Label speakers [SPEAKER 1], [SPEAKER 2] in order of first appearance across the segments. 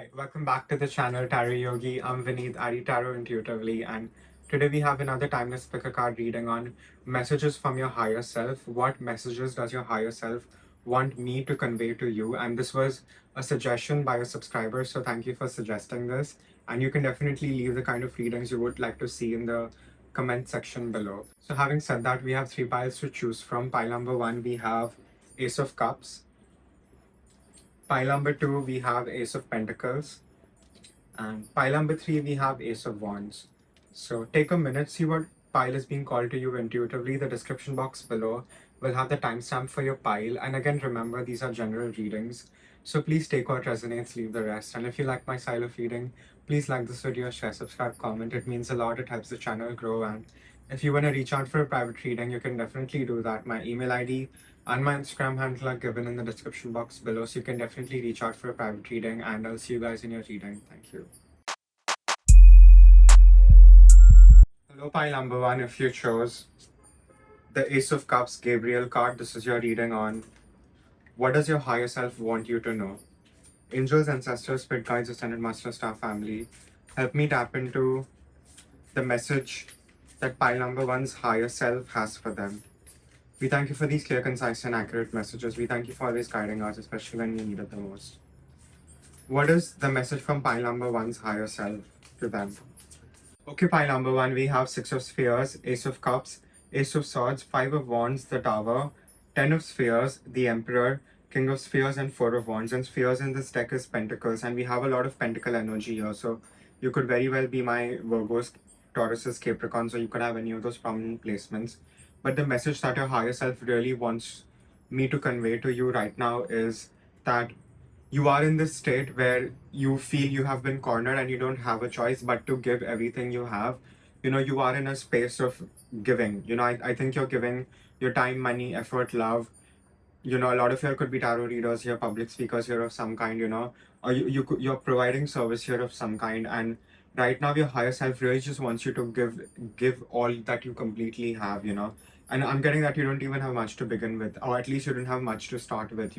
[SPEAKER 1] Hi, welcome back to the channel Tarot Yogi. I'm Vinit, I read tarot intuitively, and today we have another timeless pick a card reading on messages from your higher self. What messages does your higher self want me to convey to you? And this was a suggestion by a subscriber, so thank you for suggesting this. And you can definitely leave the kind of readings you would like to see in the comment section below. So having said that, we have three piles to choose from. Pile number one, we have Ace of Cups. Pile number two, we have Ace of Pentacles. And pile number three, we have Ace of Wands. So take a minute, see what pile is being called to you intuitively. The description box below will have the timestamp for your pile. And again, remember, these are general readings. So please take what resonates, leave the rest. And if you like my style of reading, please like this video, share, subscribe, comment. It means a lot. It helps the channel grow. And if you want to reach out for a private reading, you can definitely do that. My email ID and my Instagram handle are given in the description box below, so you can definitely reach out for a private reading, and I'll see you guys in your reading. Thank you. Hello, pile number one. If you chose the Ace of Cups Gabriel card, this is your reading on what does your higher self want you to know. Angels, ancestors, spirit guides, ascended master, star family, help me tap into the message that pile number one's higher self has for them. We thank you for these clear, concise, and accurate messages. We thank you for always guiding us, especially when we need it the most. What is the message from pile number one's higher self to them? Okay, pile number one, we have Six of Spheres, Ace of Cups, Ace of Swords, Five of Wands, the Tower, Ten of Spheres, the Emperor, King of Spheres, and Four of Wands. And spheres in this deck is Pentacles, and we have a lot of Pentacle energy here. So you could very well be my Virgos, Tauruses, Capricorns, or you could have any of those prominent placements. But the message that your higher self really wants me to convey to you right now is that you are in this state where you feel you have been cornered and you don't have a choice but to give everything you have. You are in a space of giving. I think you're giving your time, money, effort, love. A lot of you could be tarot readers here, public speakers here of some kind, or you're providing service here of some kind. And right now, your higher self really just wants you to give all that you completely have, And I'm getting that you don't even have much to begin with, or at least you don't have much to start with,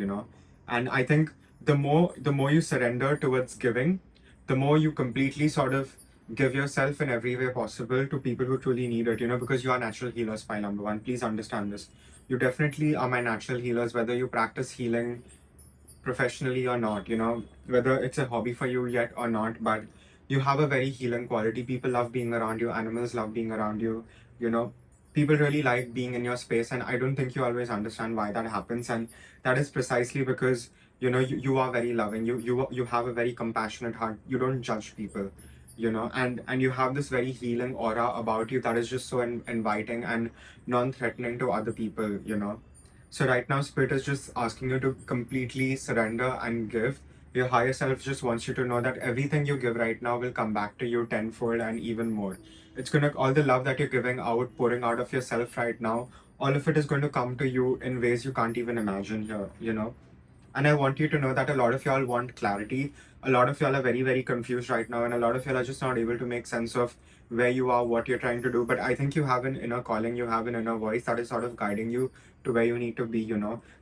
[SPEAKER 1] And I think the more you surrender towards giving, the more you completely sort of give yourself in every way possible to people who truly need it, because you are natural healers, pile number one. Please understand this. You definitely are my natural healers, whether you practice healing professionally or not, whether it's a hobby for you yet or not, but you have a very healing quality. People love being around you, animals love being around you, people really like being in your space, and I don't think you always understand why that happens. And that is precisely because you are very loving, you have a very compassionate heart, you don't judge people, and you have this very healing aura about you that is just so inviting and non-threatening to other people. So right now, Spirit is just asking you to completely surrender and give. Your higher self just wants you to know that everything you give right now will come back to you tenfold and even more. It's gonna, all the love that you're giving out, pouring out of yourself right now, all of it is going to come to you in ways you can't even imagine here. And I want you to know that a lot of y'all want clarity. A lot of y'all are very, very confused right now, and a lot of y'all are just not able to make sense of where you are, what you're trying to do. But I think you have an inner calling, you have an inner voice that is sort of guiding you to where you need to be.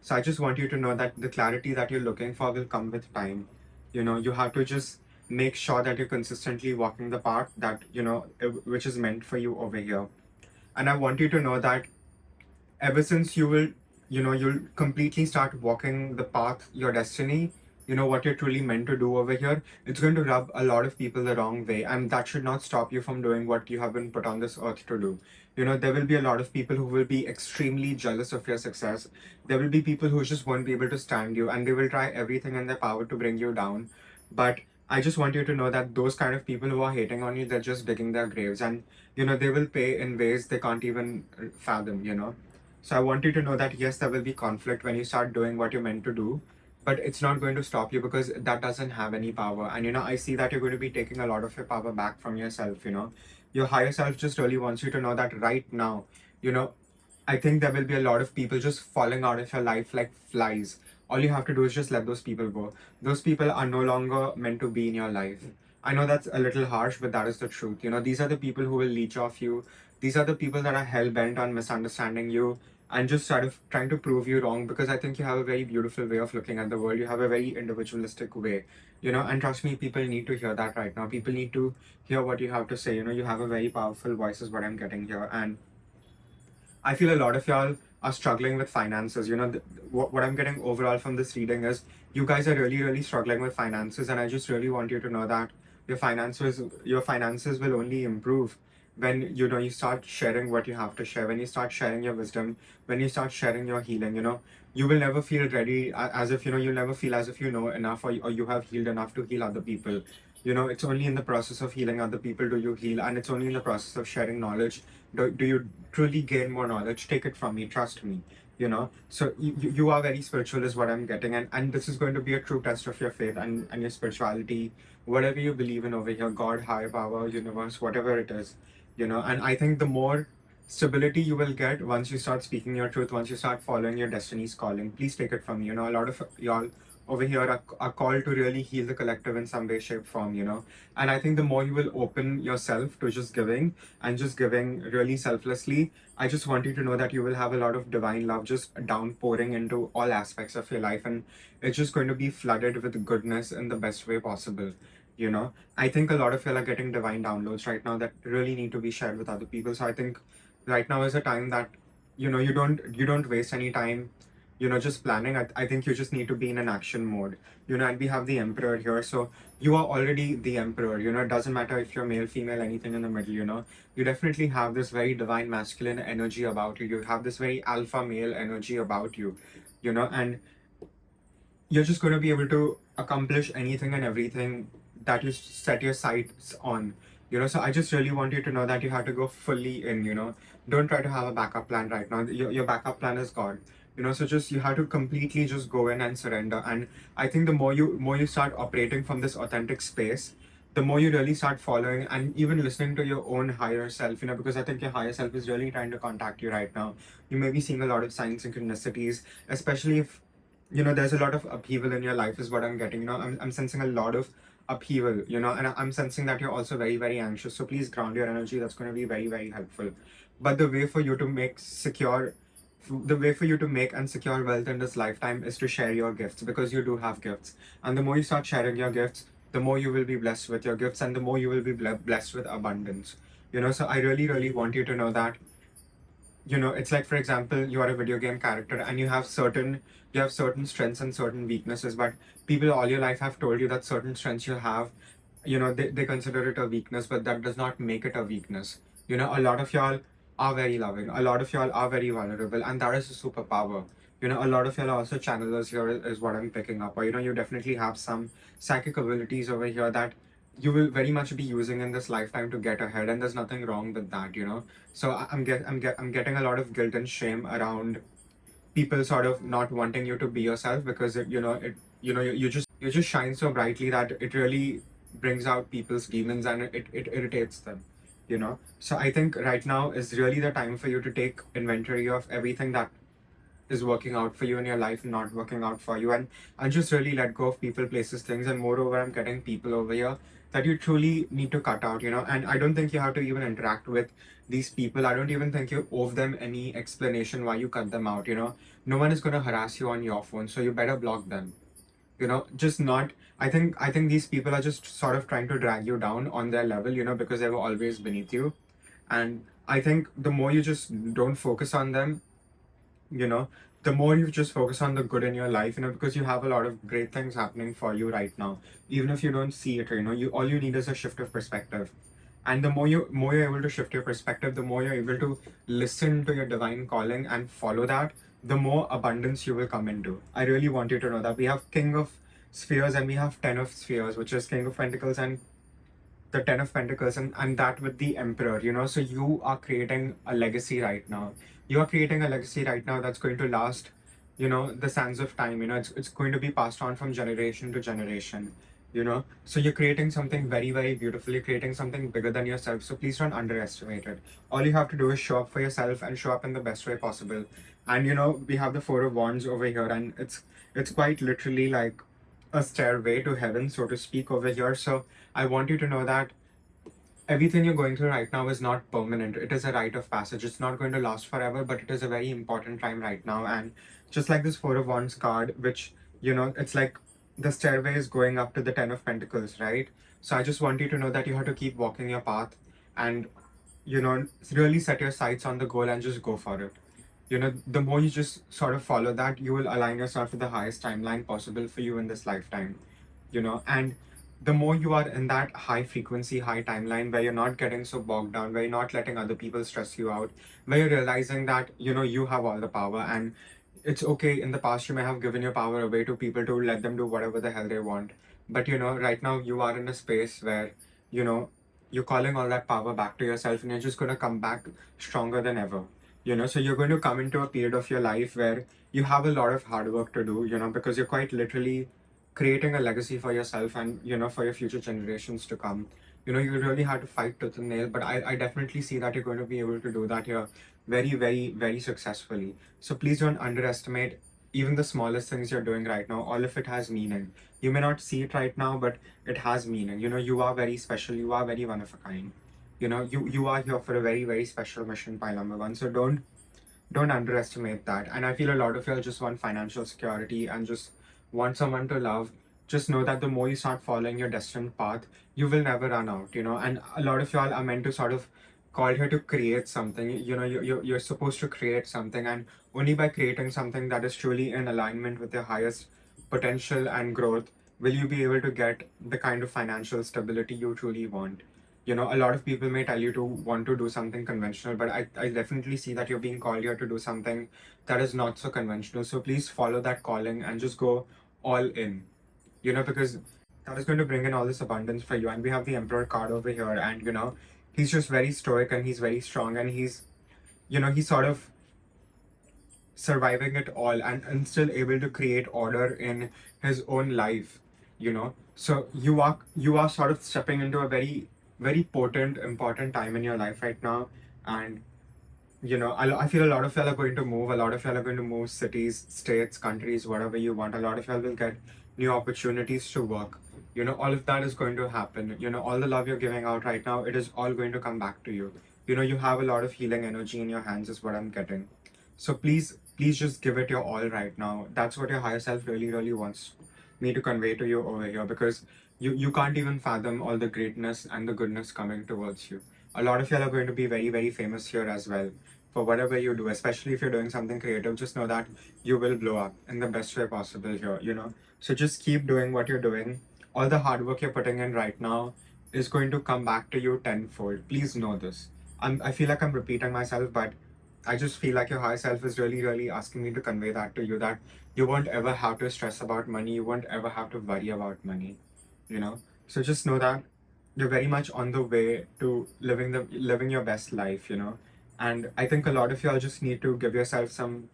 [SPEAKER 1] So I just want you to know that the clarity that you're looking for will come with time. You have to just make sure that you're consistently walking the path that, which is meant for you over here. And I want you to know that ever since you'll completely start walking the path, your destiny, what you're truly meant to do over here, it's going to rub a lot of people the wrong way, and that should not stop you from doing what you have been put on this earth to do. There will be a lot of people who will be extremely jealous of your success. There will be people who just won't be able to stand you, and they will try everything in their power to bring you down. But I just want you to know that those kind of people who are hating on you, they're just digging their graves, and they will pay in ways they can't even fathom. So I want you to know that yes, there will be conflict when you start doing what you're meant to do, but it's not going to stop you because that doesn't have any power. And I see that you're going to be taking a lot of your power back from yourself. Your higher self just really wants you to know that right now, I think there will be a lot of people just falling out of your life like flies. All you have to do is just let those people go. Those people are no longer meant to be in your life. I know that's a little harsh, but that is the truth. These are the people who will leech off you. These are the people that are hell bent on misunderstanding you, and just sort of trying to prove you wrong, because I think you have a very beautiful way of looking at the world. You have a very individualistic way, and trust me, people need to hear that right now. People need to hear what you have to say. You have a very powerful voice is what I'm getting here. And I feel a lot of y'all are struggling with finances. What I'm getting overall from this reading is you guys are really, really struggling with finances, and I just really want you to know that your finances will only improve when you start sharing what you have to share. When you start sharing your wisdom, when you start sharing your healing, you will never feel ready, as if you'll never feel as if you know enough, or you have healed enough to heal other people. It's only in the process of healing other people do you heal, and it's only in the process of sharing knowledge do you truly gain more knowledge. Take it from me, trust me. So you are very spiritual is what I'm getting, and this is going to be a true test of your faith and your spirituality, whatever you believe in over here, God, higher power, universe, whatever it is. And I think the more stability you will get once you start speaking your truth, once you start following your destiny's calling. Please take it from me. A lot of y'all over here are called to really heal the collective in some way, shape, form. And I think the more you will open yourself to just giving, and just giving really selflessly, I just want you to know that you will have a lot of divine love just downpouring into all aspects of your life, and it's just going to be flooded with goodness in the best way possible. I think a lot of y'all are getting divine downloads right now that really need to be shared with other people. So I think right now is a time that you don't waste any time just planning. I think you just need to be in an action mode. And we have the emperor here, so you are already the emperor. It doesn't matter if you're male, female, anything in the middle. You definitely have this very divine masculine energy about you. You have this very alpha male energy about you. And you're just going to be able to accomplish anything and everything that you set your sights on. So I just really want you to know that you have to go fully in. Don't try to have a backup plan right now. Your backup plan is God. So just you have to completely just go in and surrender. And I think the more you start operating from this authentic space, the more you really start following and even listening to your own higher self, because I think your higher self is really trying to contact you right now. You may be seeing a lot of signs and synchronicities, especially if there's a lot of upheaval in your life is what I'm getting. I'm sensing a lot of upheaval, and I'm sensing that you're also very, very anxious. So please ground your energy. That's going to be very, very helpful. But the way for you to make and secure wealth in this lifetime is to share your gifts, because you do have gifts. And the more you start sharing your gifts, the more you will be blessed with your gifts, and the more you will be blessed with abundance. So I really, really want you to know that it's like, for example, you are a video game character and you have certain strengths and certain weaknesses, but people all your life have told you that certain strengths you have, they consider it a weakness, but that does not make it a weakness. A lot of y'all are very loving, a lot of y'all are very vulnerable, and that is a superpower. A lot of y'all are also channelers here is what I'm picking up. Or you definitely have some psychic abilities over here that you will very much be using in this lifetime to get ahead, and there's nothing wrong with that. So I'm getting a lot of guilt and shame around people sort of not wanting you to be yourself, because you just shine so brightly that it really brings out people's demons, and it irritates them. So I think right now is really the time for you to take inventory of everything that is working out for you in your life and not working out for you, and just really let go of people, places, things. And moreover, I'm getting people over here that you truly need to cut out. And I don't think you have to even interact with these people. I don't even think you owe them any explanation why you cut them out. No one is going to harass you on your phone, so you better block them. Just not. I think these people are just sort of trying to drag you down on their level, because they were always beneath you. And I think the more you just don't focus on them, you know the more you just focus on the good in your life, because you have a lot of great things happening for you right now. Even if you don't see it, you all you need is a shift of perspective. And the more you're able to shift your perspective, the more you're able to listen to your divine calling and follow that, the more abundance you will come into. I really want you to know that we have King of Spheres and we have Ten of Spheres, which is King of Pentacles and the Ten of Pentacles, and that with the Emperor. So you are creating a legacy right now. You are creating a legacy right now that's going to last, the sands of time. It's going to be passed on from generation to generation. So you're creating something very, very beautiful. You're creating something bigger than yourself. So please don't underestimate it. All you have to do is show up for yourself and show up in the best way possible. And we have the Four of Wands over here, and it's quite literally like a stairway to heaven, so to speak, over here. So I want you to know that everything you're going through right now is not permanent. It is a rite of passage. It's not going to last forever, but it is a very important time right now. And just like this Four of Wands card, which, it's like the stairway is going up to the Ten of Pentacles, right? So I just want you to know that you have to keep walking your path and, really set your sights on the goal and just go for it. The more you just sort of follow that, you will align yourself with the highest timeline possible for you in this lifetime, and the more you are in that high frequency, high timeline where you're not getting so bogged down, where you're not letting other people stress you out, where you're realizing that, you have all the power, and it's okay. In the past, you may have given your power away to people to let them do whatever the hell they want. But, right now you are in a space where, you know, you're calling all that power back to yourself and you're just going to come back stronger than ever. So you're going to come into a period of your life where you have a lot of hard work to do, because you're quite literally creating a legacy for yourself and, for your future generations to come. You really had to fight tooth and nail, but I definitely see that you're going to be able to do that here very, very, very successfully. So please don't underestimate even the smallest things you're doing right now. All of it has meaning. You may not see it right now, but it has meaning. You are very special. You are very one of a kind. You are here for a very, very special mission, pile number one. So don't underestimate that. And I feel a lot of y'all just want financial security and just want someone to love. Just know that the more you start following your destined path, you will never run out, and a lot of y'all are meant to sort of called here to create something. You're supposed to create something, and only by creating something that is truly in alignment with your highest potential and growth will you be able to get the kind of financial stability you truly want. A lot of people may tell you to want to do something conventional, but I definitely see that you're being called here to do something that is not so conventional. So please follow that calling and just go all in, because that is going to bring in all this abundance for you. And we have the Emperor card over here, and he's just very stoic and he's very strong, and he's sort of surviving it all and still able to create order in his own life. So you are sort of stepping into a very, very potent, important time in your life right now. And I feel a lot of y'all are going to move. A lot of y'all are going to move cities, states, countries, whatever you want. A lot of y'all will get new opportunities to work. All of that is going to happen. All the love you're giving out right now, it is all going to come back to you. You have a lot of healing energy in your hands, is what I'm getting. So please just give it your all right now. That's what your higher self really, really wants me to convey to you over here, because you can't even fathom all the greatness and the goodness coming towards you. A lot of y'all are going to be very, very famous here as well for whatever you do, especially if you're doing something creative. Just know that you will blow up in the best way possible here. So just keep doing what you're doing. All the hard work you're putting in right now is going to come back to you tenfold. Please know this. I feel like I'm repeating myself, but I just feel like your higher self is really, really asking me to convey that to you, that you won't ever have to stress about money. You won't ever have to worry about money. So just know that you're very much on the way to living your best life. And I think a lot of y'all just need to give yourself some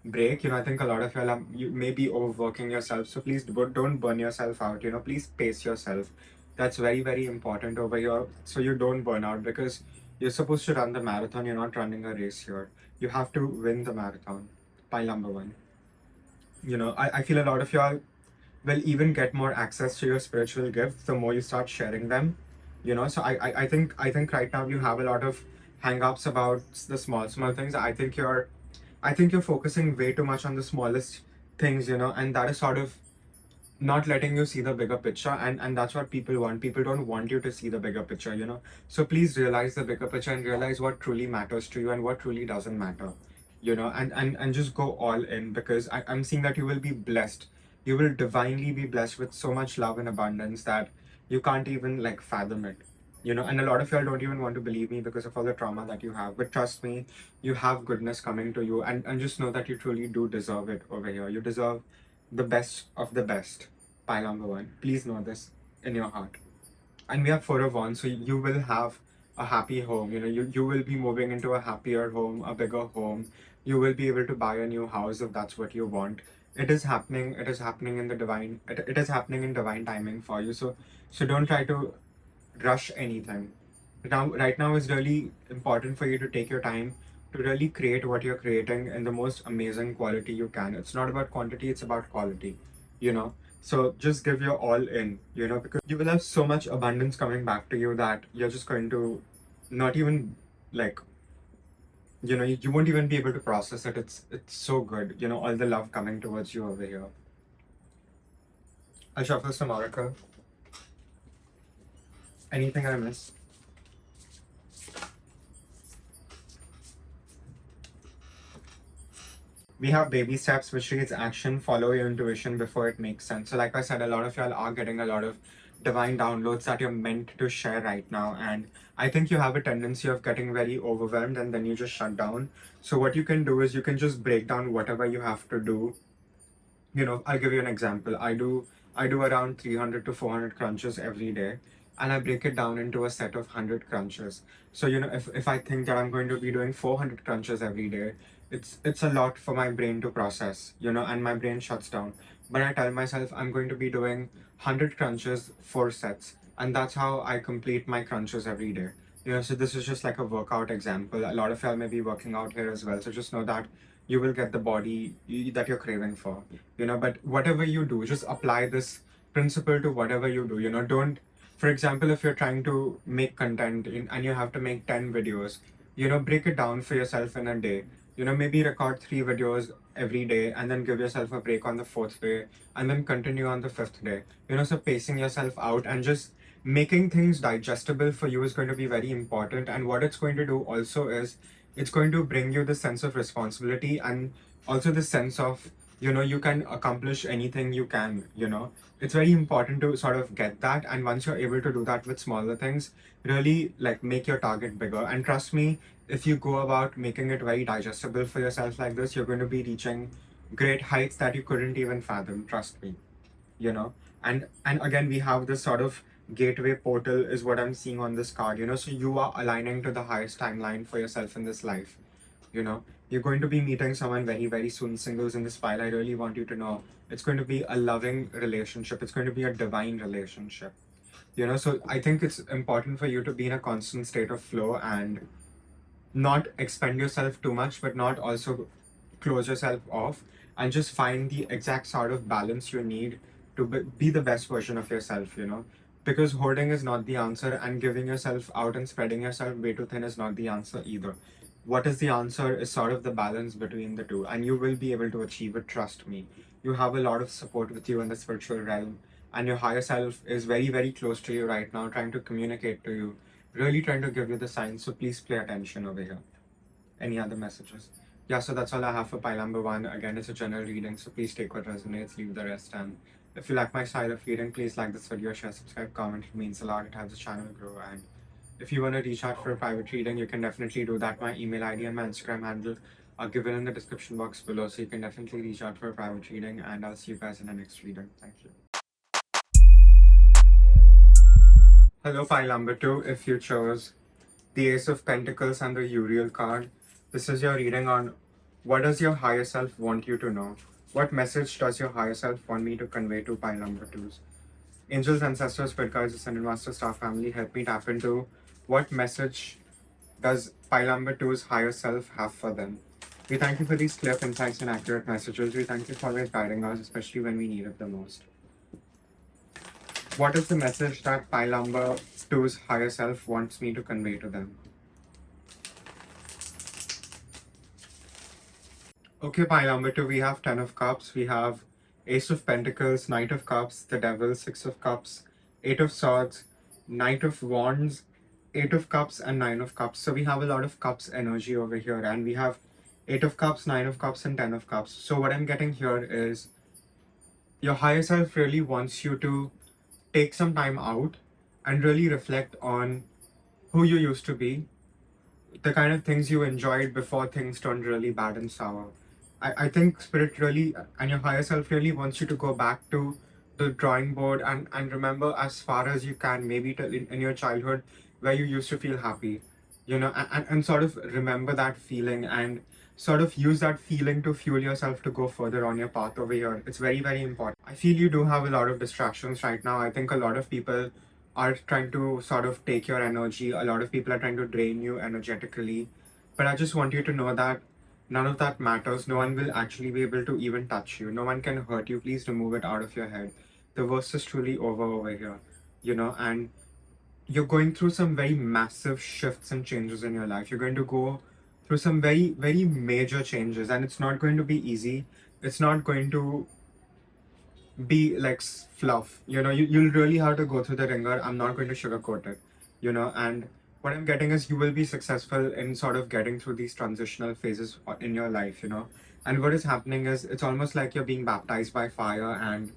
[SPEAKER 1] break. I think a lot of y'all you may be overworking yourself, so please don't burn yourself out. Please pace yourself. That's very, very important over here, so you don't burn out, because you're supposed to run the marathon. You're not running a race here. You have to win the marathon. Pile number one. I feel a lot of y'all will even get more access to your spiritual gifts the more you start sharing them. So I think right now you have a lot of hang-ups about the small things. I think you're focusing way too much on the smallest things, and that is sort of not letting you see the bigger picture. And that's what people want. People don't want you to see the bigger picture. So please realize the bigger picture and realize what truly matters to you and what truly doesn't matter. And just go all in, because I'm seeing that you will be blessed. You will divinely be blessed with so much love and abundance that you can't even like fathom it. And a lot of y'all don't even want to believe me because of all the trauma that you have. But trust me, you have goodness coming to you, and just know that you truly do deserve it over here. You deserve the best of the best. Pile number one. Please know this in your heart. And we have Four of Wands, so you will have a happy home. You will be moving into a happier home, a bigger home. You will be able to buy a new house if that's what you want. It is happening. It is happening in the divine. It is happening in divine timing for you. So don't try to rush anything. Right now is really important for you to take your time to really create what you're creating in the most amazing quality you can. It's not about quantity, it's about quality. you know. So just give your all in, you know, because you will have so much abundance coming back to you that you're just going to not even like, you know, you won't even be able to process it. It's so good, you know, all the love coming towards you over here. I'll shuffle some oracle. Anything I missed? We have baby steps, which reads action, follow your intuition before it makes sense. So like I said, a lot of y'all are getting a lot of divine downloads that you're meant to share right now. And I think you have a tendency of getting very overwhelmed and then you just shut down. So what you can do is you can just break down whatever you have to do. You know, I'll give you an example. I do around 300 to 400 crunches every day, and I break it down into a set of 100 crunches. So, you know, if I think that I'm going to be doing 400 crunches every day, it's a lot for my brain to process, you know, and my brain shuts down. But I tell myself I'm going to be doing 100 crunches, 4 sets, and that's how I complete my crunches every day. You know, so this is just like a workout example. A lot of y'all may be working out here as well. So just know that you will get the body that you're craving for, you know. But whatever you do, just apply this principle to whatever you do, you know. Don't, for example, if you're trying to make content and you have to make 10 videos, you know, break it down for yourself in a day. You know, maybe record 3 videos every day and then give yourself a break on the 4th day and then continue on the 5th day, you know. So pacing yourself out and just making things digestible for you is going to be very important. And what it's going to do also is it's going to bring you the sense of responsibility and also the sense of, you know, you can accomplish anything you can, you know. It's very important to sort of get that, and once you're able to do that with smaller things, really like make your target bigger. And trust me, if you go about making it very digestible for yourself like this, you're going to be reaching great heights that you couldn't even fathom, trust me, you know. And again, we have this sort of gateway portal is what I'm seeing on this card, you know. So you are aligning to the highest timeline for yourself in this life, you know. You're going to be meeting someone very, very soon. Singles in this file, I really want you to know it's going to be a loving relationship. It's going to be a divine relationship, you know. So I think it's important for you to be in a constant state of flow and not expend yourself too much, but not also close yourself off, and just find the exact sort of balance you need to be the best version of yourself, you know. Because hoarding is not the answer, and giving yourself out and spreading yourself way too thin is not the answer either. What is the answer is sort of the balance between the two, and you will be able to achieve it, trust me. You have a lot of support with you in the spiritual realm, and your higher self is very, very close to you right now, trying to communicate to you, really trying to give you the signs. So please pay attention over here. Any other messages? Yeah, so that's all I have for pile number 1. Again, it's a general reading, so please take what resonates, leave the rest. And if you like my style of reading, please like this video, share, subscribe, comment. It means a lot. It helps the channel grow. And if you want to reach out for a private reading, you can definitely do that. My email ID and my Instagram handle are given in the description box below, so you can definitely reach out for a private reading. And I'll see you guys in the next reading. Thank you. Hello, pile number 2. If you chose the Ace of Pentacles and the Uriel card, this is your reading on what does your higher self want you to know? What message does your higher self want me to convey to pile number 2s? Angels, ancestors, spirit guides, ascended master, star family, help me tap into what message does pile number 2's higher self have for them? We thank you for these clear insights and accurate messages. We thank you for always guiding us, especially when we need it the most. What is the message that pile number 2's higher self wants me to convey to them? Okay, pile number 2, we have 10 of Cups, we have Ace of Pentacles, Knight of Cups, the Devil, 6 of Cups, 8 of Swords, Knight of Wands, 8 of Cups, and 9 of Cups. So we have a lot of Cups energy over here, and we have 8 of Cups, 9 of Cups, and 10 of Cups. So what I'm getting here is your higher self really wants you to take some time out and really reflect on who you used to be, the kind of things you enjoyed before things turned really bad and sour. I think Spirit really and your higher self really wants you to go back to the drawing board and remember as far as you can, maybe in your childhood where you used to feel happy, you know, and sort of remember that feeling and sort of use that feeling to fuel yourself to go further on your path over here. It's very, very important. I feel you do have a lot of distractions right now. I think a lot of people are trying to sort of take your energy. A lot of people are trying to drain you energetically. But I just want you to know that None of that matters. No one will actually be able to even touch you. No one can hurt you. Please remove it out of your head. The worst is truly over here, and you're going through some very massive shifts and changes in your life. You're going to go through some very, very major changes, and it's not going to be easy. It's not going to be like fluff. You'll really have to go through the ringer. I'm not going to sugarcoat it, and what I'm getting is you will be successful in sort of getting through these transitional phases in your life. And what is happening is it's almost like you're being baptized by fire, and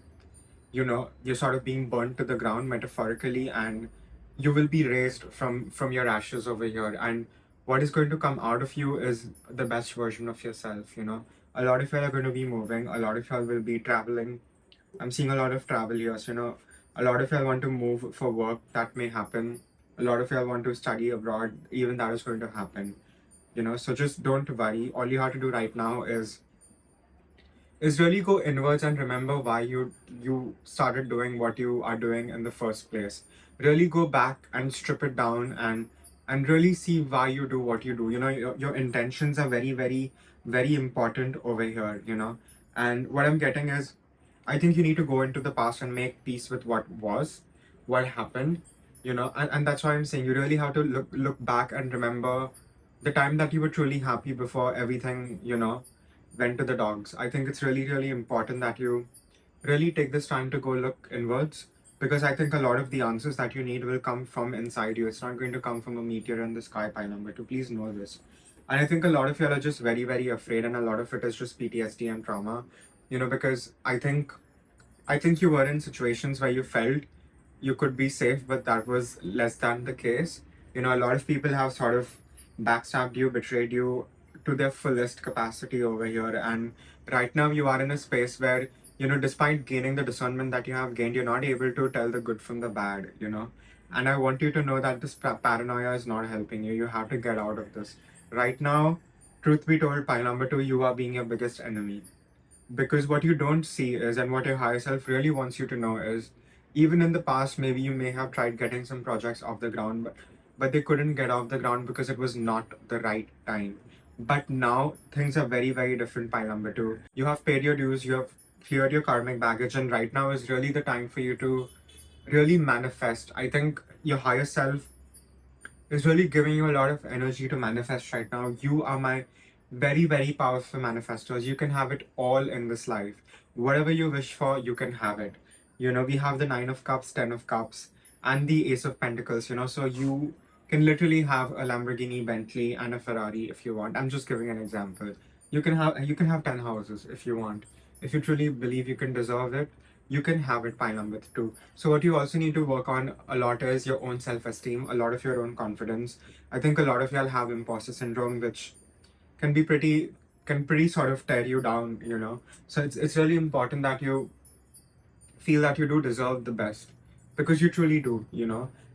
[SPEAKER 1] you're sort of being burnt to the ground metaphorically, and you will be raised from your ashes over here. And what is going to come out of you is the best version of yourself. A lot of y'all are going to be moving. A lot of y'all will be traveling. I'm seeing a lot of travel here. So, a lot of y'all want to move for work. That may happen. A lot of y'all want to study abroad. Even that is going to happen. So just don't worry. All you have to do right now is really go inwards and remember why you started doing what you are doing in the first place. Really go back and strip it down, and really see why you do what you do. Your intentions are very, very, very important over here. And what I'm getting is, I think you need to go into the past and make peace with what happened. And that's why I'm saying you really have to look back and remember the time that you were truly happy before everything went to the dogs. I think it's really, really important that you really take this time to go look inwards, because I think a lot of the answers that you need will come from inside you. It's not going to come from a meteor in the sky, pile number 2. Please know this. And I think a lot of y'all are just very, very afraid, and a lot of it is just PTSD and trauma. Because I think you were in situations where you felt you could be safe, but that was less than the case. A lot of people have sort of backstabbed you, betrayed you to their fullest capacity over here. And right now you are in a space where, despite gaining the discernment that you have gained, you're not able to tell the good from the bad. And I want you to know that this paranoia is not helping you. You have to get out of this. Right now, truth be told, pile number 2, you are being your biggest enemy. Because what you don't see is, and what your higher self really wants you to know is, even in the past, maybe you may have tried getting some projects off the ground, but they couldn't get off the ground because it was not the right time. But now things are very, very different, pile number 2. You have paid your dues, you have cleared your karmic baggage, and right now is really the time for you to really manifest. I think your higher self is really giving you a lot of energy to manifest right now. You are my very, very powerful manifestors. You can have it all in this life. Whatever you wish for, you can have it. We have the 9 of Cups, 10 of Cups, and the Ace of Pentacles. So you can literally have a Lamborghini, Bentley, and a Ferrari if you want. I'm just giving an example. You can have 10 houses if you want. If you truly believe you can deserve it, you can have it, pile number 2. So what you also need to work on a lot is your own self-esteem, a lot of your own confidence. I think a lot of y'all have imposter syndrome, which can pretty sort of tear you down. So it's really important that you feel that you do deserve the best, because you truly do.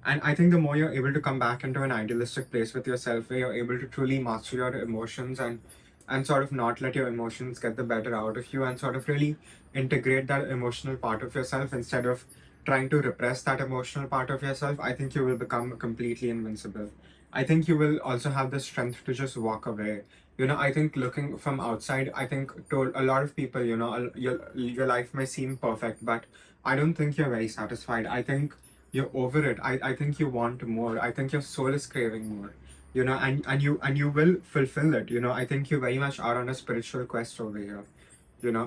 [SPEAKER 1] And I think the more you're able to come back into an idealistic place with yourself, where you're able to truly master your emotions, and sort of not let your emotions get the better out of you, and sort of really integrate that emotional part of yourself instead of trying to repress that emotional part of yourself, I think you will become completely invincible. I think you will also have the strength to just walk away. I think looking from outside, I think to a lot of people, your life may seem perfect, but I don't think you're very satisfied. I think you're over it. I think you want more. I think your soul is craving more. And you will fulfill it. I think you very much are on a spiritual quest over here.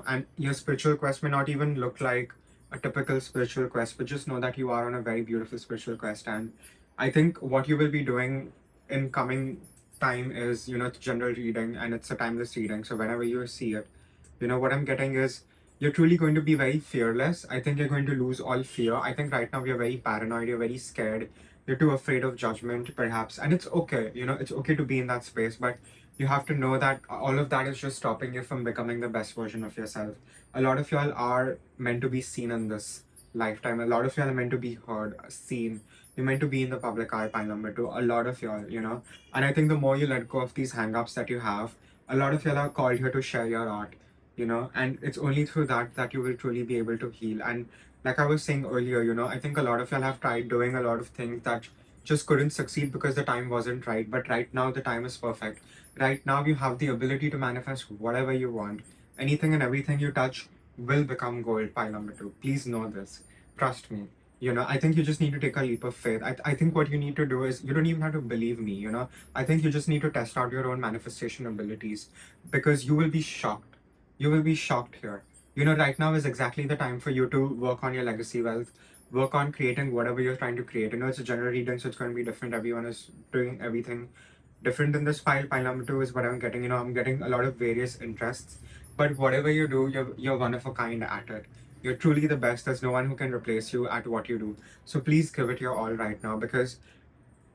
[SPEAKER 1] And your spiritual quest may not even look like a typical spiritual quest, but just know that you are on a very beautiful spiritual quest. And I think what you will be doing in coming time is, it's general reading, and it's a timeless reading. So whenever you see it, what I'm getting is you're truly going to be very fearless. I think you're going to lose all fear. I think right now you're very paranoid, you're very scared, you're too afraid of judgment, perhaps. And it's okay, it's okay to be in that space, but you have to know that all of that is just stopping you from becoming the best version of yourself. A lot of y'all are meant to be seen in this lifetime. A lot of y'all are meant to be heard, seen. You're meant to be in the public eye, pile number 2. A lot of y'all. And I think the more you let go of these hang-ups that you have, a lot of y'all are called here to share your art. And it's only through that you will truly be able to heal. And like I was saying earlier, I think a lot of y'all have tried doing a lot of things that just couldn't succeed because the time wasn't right. But right now, the time is perfect. Right now, you have the ability to manifest whatever you want. Anything and everything you touch will become gold, pile number two. Please know this. Trust me. I think you just need to take a leap of faith. I think what you need to do is, you don't even have to believe me, I think you just need to test out your own manifestation abilities, because you will be shocked. You will be shocked here. Right now is exactly the time for you to work on your legacy wealth, work on creating whatever you're trying to create. It's a general reading, so it's going to be different. Everyone is doing everything different in this file. Pile number two is what I'm getting. I'm getting a lot of various interests, but whatever you do, you're one of a kind at it. You're truly the best. There's no one who can replace you at what you do. So please give it your all right now, because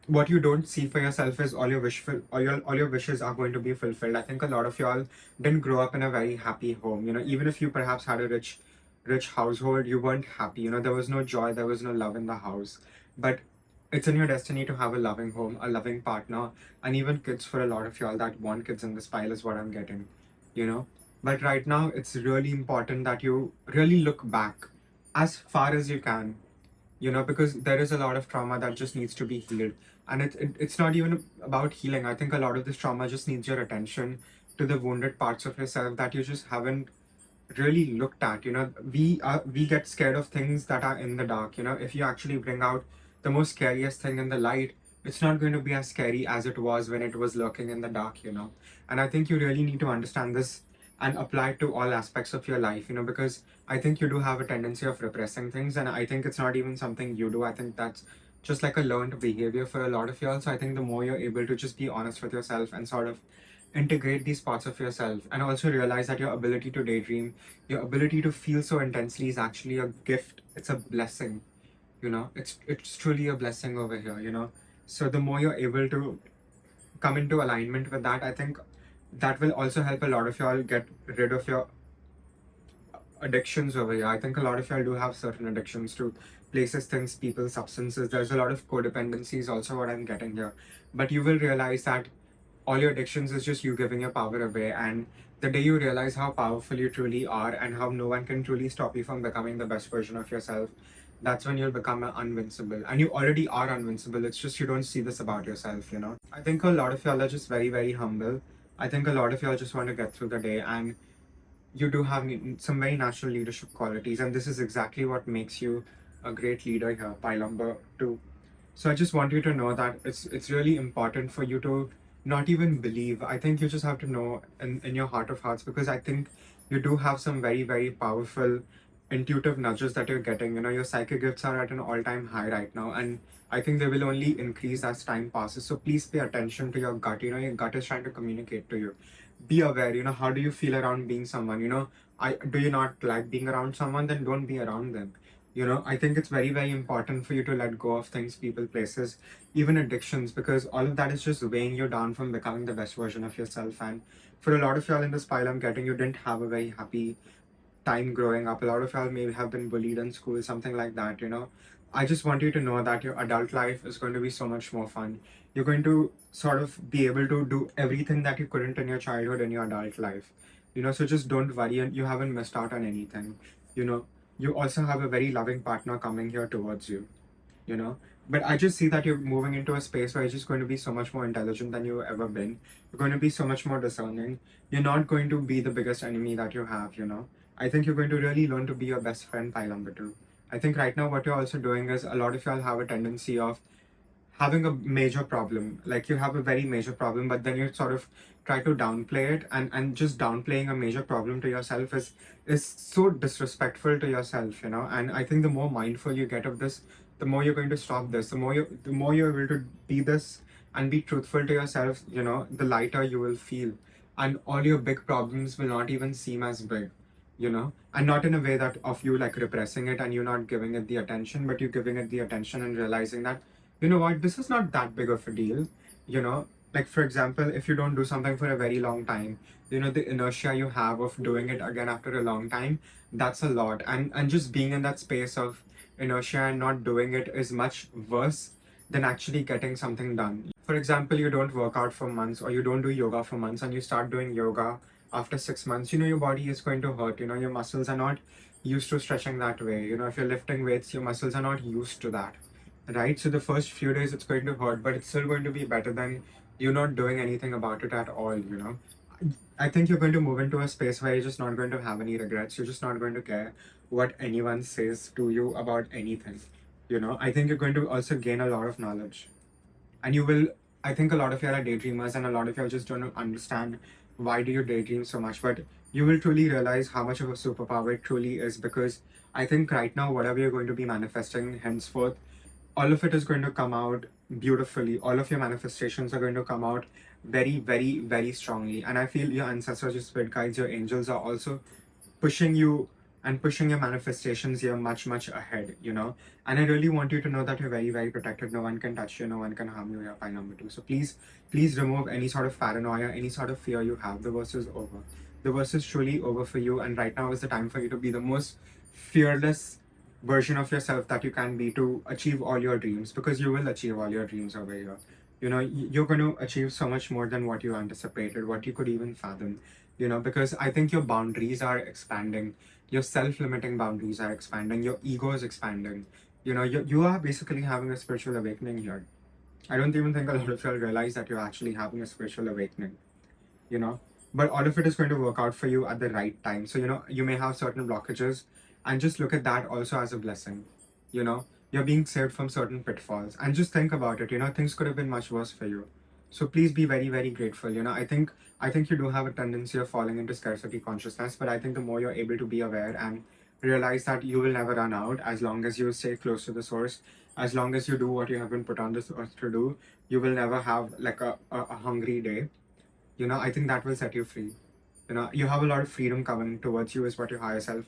[SPEAKER 1] what you don't see for yourself is all your wishes are going to be fulfilled. I think a lot of y'all didn't grow up in a very happy home. Even if you perhaps had a rich household, you weren't happy. There was no joy, there was no love in the house. But it's in your destiny to have a loving home, a loving partner, and even kids for a lot of y'all that want kids in this pile is what I'm getting. You know? But right now, it's really important that you really look back as far as you can, because there is a lot of trauma that just needs to be healed. And it's not even about healing. I think a lot of this trauma just needs your attention to the wounded parts of yourself that you just haven't really looked at. We get scared of things that are in the dark. If you actually bring out the most scariest thing in the light, it's not going to be as scary as it was when it was lurking in the dark. And I think you really need to understand this and apply it to all aspects of your life, because I think you do have a tendency of repressing things, and I think it's not even something you do. I think that's just like a learned behavior for a lot of y'all. So I think the more you're able to just be honest with yourself and sort of integrate these parts of yourself, and also realize that your ability to daydream, your ability to feel so intensely is actually a gift. It's a blessing. It's truly a blessing over here. So the more you're able to come into alignment with that, I think that will also help a lot of y'all get rid of your addictions over here. I think a lot of y'all do have certain addictions to places, things, people, substances. There's a lot of codependencies also what I'm getting here. But you will realize that all your addictions is just you giving your power away. And the day you realize how powerful you truly are and how no one can truly stop you from becoming the best version of yourself, that's when you'll become invincible. And you already are invincible. It's just you don't see this about yourself. I think a lot of y'all are just very, very humble. I think a lot of y'all just want to get through the day, and you do have some very natural leadership qualities, and this is exactly what makes you a great leader here, pile number two. So I just want you to know that it's really important for you to not even believe. I think you just have to know in your heart of hearts, because I think you do have some very, very powerful intuitive nudges that you're getting. Your psychic gifts are at an all-time high right now, and I think they will only increase as time passes. So please pay attention to your gut. Your gut is trying to communicate to you. Be aware. How do you feel around being someone? I do you not like being around someone? Then don't be around them. I think it's very, very important for you to let go of things, people, places, even addictions, because all of that is just weighing you down from becoming the best version of yourself. And for a lot of y'all in this pile I'm getting, you didn't have a very happy time growing up. A lot of y'all may have been bullied in school, something like that. I just want you to know that your adult life is going to be so much more fun. You're going to sort of be able to do everything that you couldn't in your childhood in your adult life. So just don't worry, and you haven't missed out on anything. You know, you also have a very loving partner coming here towards you. But I just see that you're moving into a space where you're just going to be so much more intelligent than you've ever been. You're going to be so much more discerning. You're not going to be the biggest enemy that you have. I think you're going to really learn to be your best friend, pile number two. I think right now what you're also doing is a lot of y'all have a tendency of having a major problem. Like you have a very major problem, but then you sort of try to downplay it, and just downplaying a major problem to yourself is so disrespectful to yourself. And I think the more mindful you get of this, the more you're going to stop this. The more you're able to be this and be truthful to yourself, the lighter you will feel. And all your big problems will not even seem as big. And not in a way that of you like repressing it and you not giving it the attention, but you giving it the attention and realizing that, you know what, this is not that big of a deal. Like for example, if you don't do something for a very long time, the inertia you have of doing it again after a long time, that's a lot. And just being in that space of inertia and not doing it is much worse than actually getting something done. For example, you don't work out for months, or you don't do yoga for months, and you start doing yoga after 6 months. Your body is going to hurt. Your muscles are not used to stretching that way. If you're lifting weights, your muscles are not used to that, right? So the first few days it's going to hurt, but it's still going to be better than you're not doing anything about it at all, you know. I think you're going to move into a space where you're just not going to have any regrets. You're just not going to care what anyone says to you about anything. You know, I think you're going to also gain a lot of knowledge. And you will, I think a lot of you are daydreamers and a lot of you just don't understand why do you daydream so much. But you will truly realize how much of a superpower it truly is, because I think right now, whatever you're going to be manifesting henceforth, all of it is going to come out beautifully. All of your manifestations are going to come out very, very, very strongly. And I feel your ancestors, your spirit guides, your angels are also pushing you and pushing your manifestations here much, much ahead, you know. And I really want you to know that you're very, very protected. No one can touch you, no one can harm you here, pile number 2. So please remove any sort of paranoia, any sort of fear you have. The worst is over. The worst is truly over for you. And right now is the time for you to be the most fearless version of yourself that you can be, to achieve all your dreams, because you will achieve all your dreams over here. You know, you're going to achieve so much more than what you anticipated, what you could even fathom, you know, because I think your boundaries are expanding, your self-limiting boundaries are expanding, your ego is expanding. You know, you are basically having a spiritual awakening here. I don't even think a lot of you realize that you're actually having a spiritual awakening, you know. But all of it is going to work out for you at the right time. So, you know, you may have certain blockages, and just look at that also as a blessing. You know, you're being saved from certain pitfalls. And just think about it, you know, things could have been much worse for you. So please be very, very grateful. You know, I think you do have a tendency of falling into scarcity consciousness, but I think the more you're able to be aware and realize that you will never run out as long as you stay close to the source, as long as you do what you have been put on this earth to do, you will never have like a hungry day. You know, I think that will set you free. You know, you have a lot of freedom coming towards you, is what your higher self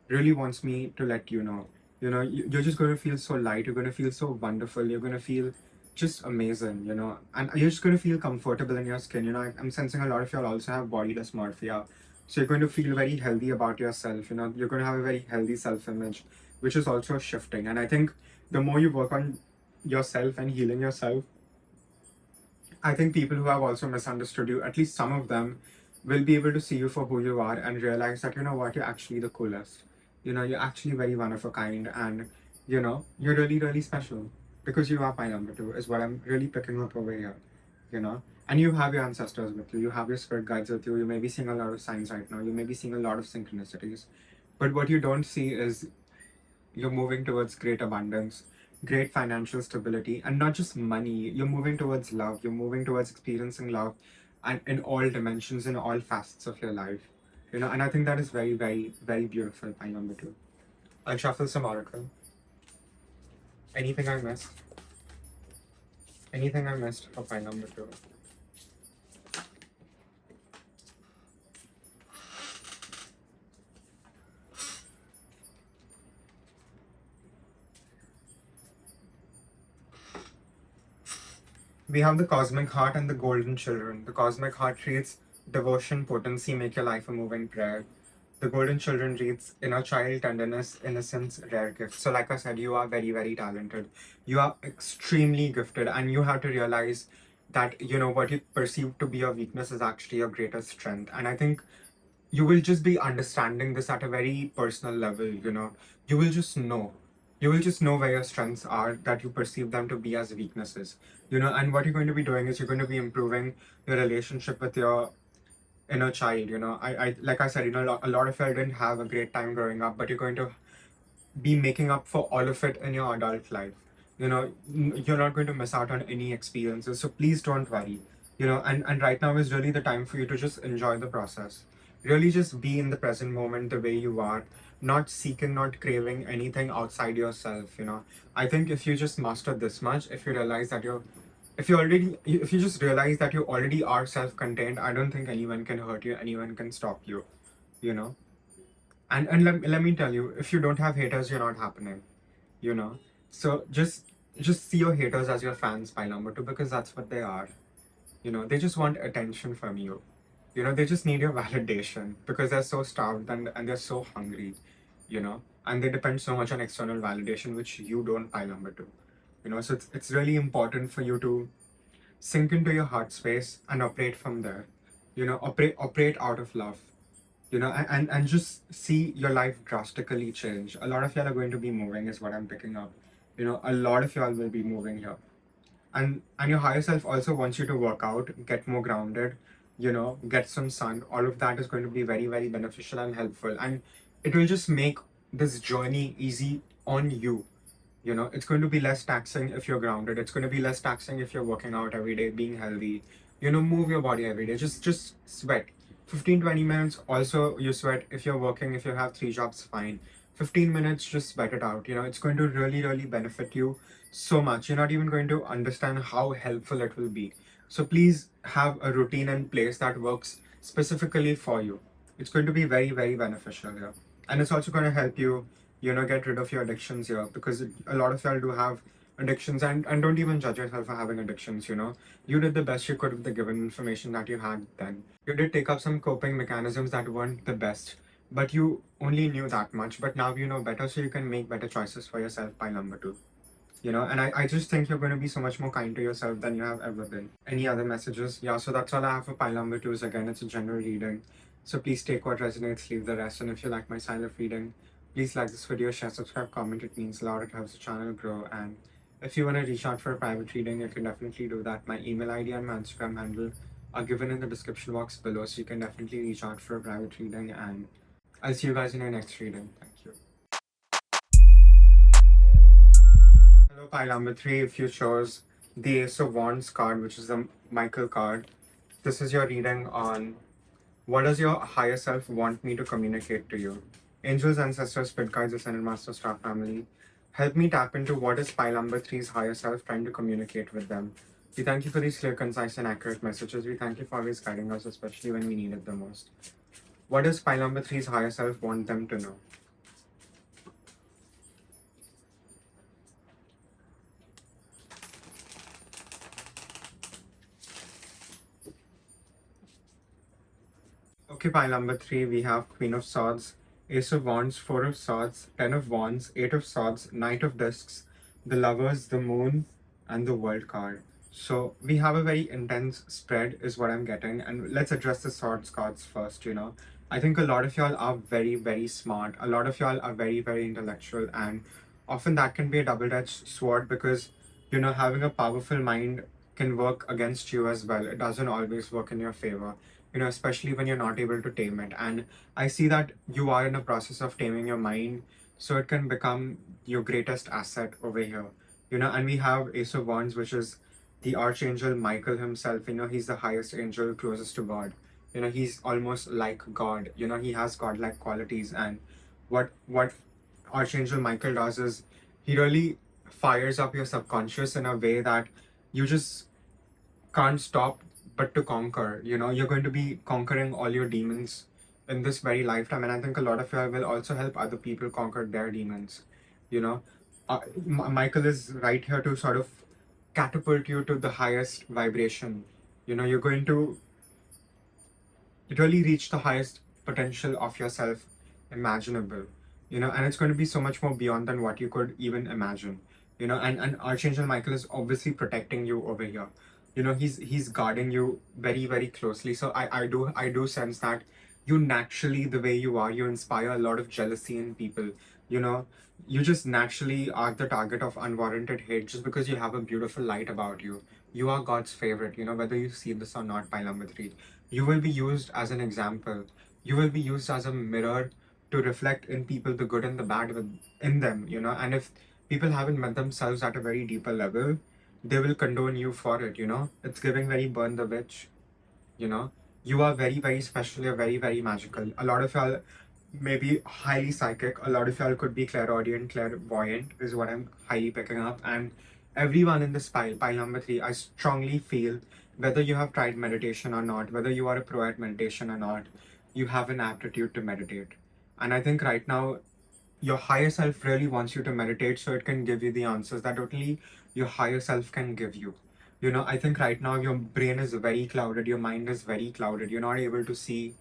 [SPEAKER 1] really wants me to let you know. You know, you're just going to feel so light, you're going to feel so wonderful, you're going to feel just amazing, you know, and you're just going to feel comfortable in your skin. You know, I'm sensing a lot of y'all also have body dysmorphia. So you're going to feel very healthy about yourself, you know, you're going to have a very healthy self-image, which is also shifting. And I think the more you work on yourself and healing yourself, I think people who have also misunderstood you, at least some of them, will be able to see you for who you are and realize that, you know what, you're actually the coolest. You know, you're actually very one of a kind, and, you know, you're really, really special, because you are my number 2, is what I'm really picking up over here, you know. And you have your ancestors with you have your spirit guides with you. You may be seeing a lot of signs right now, you may be seeing a lot of synchronicities, but what you don't see is you're moving towards great abundance, great financial stability, and not just money. You're moving towards love. You're moving towards experiencing love, and in all dimensions, in all facets of your life. You know, and I think that is very, very, very beautiful. Pile number 2. I'll shuffle some oracle. Anything I missed? Anything I missed for pile number 2? We have the cosmic heart and the golden children. The cosmic heart reads devotion, potency, make your life a moving prayer. The golden children reads inner child, tenderness, innocence, rare gift. So like I said, you are very, very talented. You are extremely gifted, and you have to realize that, you know, what you perceive to be your weakness is actually your greatest strength. And I think you will just be understanding this at a very personal level, you know. You will just know. You will just know where your strengths are, that you perceive them to be as weaknesses, you know. And what you're going to be doing is you're going to be improving your relationship with your inner child, you know. I like I said, you know, a lot of you didn't have a great time growing up, but you're going to be making up for all of it in your adult life. You know, you're not going to miss out on any experiences. So please don't worry, you know. And right now is really the time for you to just enjoy the process. Really just be in the present moment the way you are, not seeking, not craving anything outside yourself, you know. I think if you just master this much, if you realize that if you just realize that you already are self-contained, I don't think anyone can hurt you, anyone can stop you, you know. And let me tell you, if you don't have haters, you're not happening, you know. So just see your haters as your fans, by number 2, because that's what they are. You know, they just want attention from you. You know, they just need your validation, because they're so starved, and they're so hungry, you know, and they depend so much on external validation, which you don't, by number 2. You know, so it's really important for you to sink into your heart space and operate from there. You know, operate out of love. You know, and just see your life drastically change. A lot of y'all are going to be moving, is what I'm picking up. You know, a lot of y'all will be moving here. And your higher self also wants you to work out, get more grounded, get some sun. All of that is going to be very, very beneficial and helpful, and it will just make this journey easy on you. It's going to be less taxing if you're grounded. It's going to be less taxing if you're working out every day, being healthy. Move your body every day. Just sweat. 15-20 minutes. Also, you sweat if you're working. If you have 3 jobs, fine. 15 minutes, just sweat it out. It's going to really, really benefit you so much. You're not even going to understand how helpful it will be. So please have a routine in place that works specifically for you. It's going to be very, very beneficial here. And it's also going to help you get rid of your addictions here, because a lot of y'all do have addictions, and don't even judge yourself for having addictions. You did the best you could with the given information that you had then. You did take up some coping mechanisms that weren't the best, but you only knew that much. But now you know better, so you can make better choices for yourself by number two. And I just think you're going to be so much more kind to yourself than you have ever been. Any other messages? Yeah, so that's all I have for pile number two. Is again, it's a general reading. So please take what resonates, leave the rest. And if you like my style of reading, please like this video, share, subscribe, comment. It means a lot. It helps the channel grow. And if you want to reach out for a private reading, you can definitely do that. My email ID and my Instagram handle are given in the description box below, so you can definitely reach out for a private reading. And I'll see you guys in your next reading. Thank you. Hello, pile number three. If you chose the Ace of Wands card, which is the Michael card, this is your reading on what does your higher self want me to communicate to you. Angels, ancestors, spirit guides, ascended master, star family, help me tap into what is pile number three's higher self trying to communicate with them. We thank you for these clear, concise, and accurate messages. We thank you for always guiding us, especially when we need it the most. What does pile number three's higher self want them to know? Okay, pile number three, we have Queen of Swords, Ace of Wands, Four of Swords, Ten of Wands, Eight of Swords, Knight of Discs, the Lovers, the Moon, and the World card. So we have a very intense spread is what I'm getting, and let's address the Swords cards first. I think a lot of y'all are very, very smart. A lot of y'all are very, very intellectual, and often that can be a double-edged sword, because having a powerful mind can work against you as well. It doesn't always work in your favor, especially when you're not able to tame it. And I see that you are in a process of taming your mind, so it can become your greatest asset over here. And we have Ace of Wands, which is the Archangel Michael himself. He's the highest angel closest to God. He's almost like God. He has godlike qualities. And what Archangel Michael does is he really fires up your subconscious in a way that you just can't stop but to conquer. You're going to be conquering all your demons in this very lifetime, and I think a lot of you will also help other people conquer their demons. Michael is right here to sort of catapult you to the highest vibration. You're going to really reach the highest potential of yourself imaginable. And it's going to be so much more beyond than what you could even imagine. And Archangel Michael is obviously protecting you over here. He's guarding you very, very closely. So I do sense that you naturally, the way you are, you inspire a lot of jealousy in people. You just naturally are the target of unwarranted hate just because you have a beautiful light about you. You are God's favorite, whether you see this or not. Pile number three, you will be used as an example. You will be used as a mirror to reflect in people the good and the bad in them. And if people haven't met themselves at a very deeper level, they will condone you for it. It's giving very Burn the Witch. You are very, very special. You're very, very magical. A lot of y'all may be highly psychic. A lot of y'all could be clairaudient, clairvoyant is what I'm highly picking up. And everyone in this pile number three, I strongly feel, whether you have tried meditation or not, whether you are a pro at meditation or not, you have an aptitude to meditate. And I think right now your higher self really wants you to meditate, so it can give you the answers that only your higher self can give you. I think right now your brain is very clouded, your mind is very clouded. You're not able to see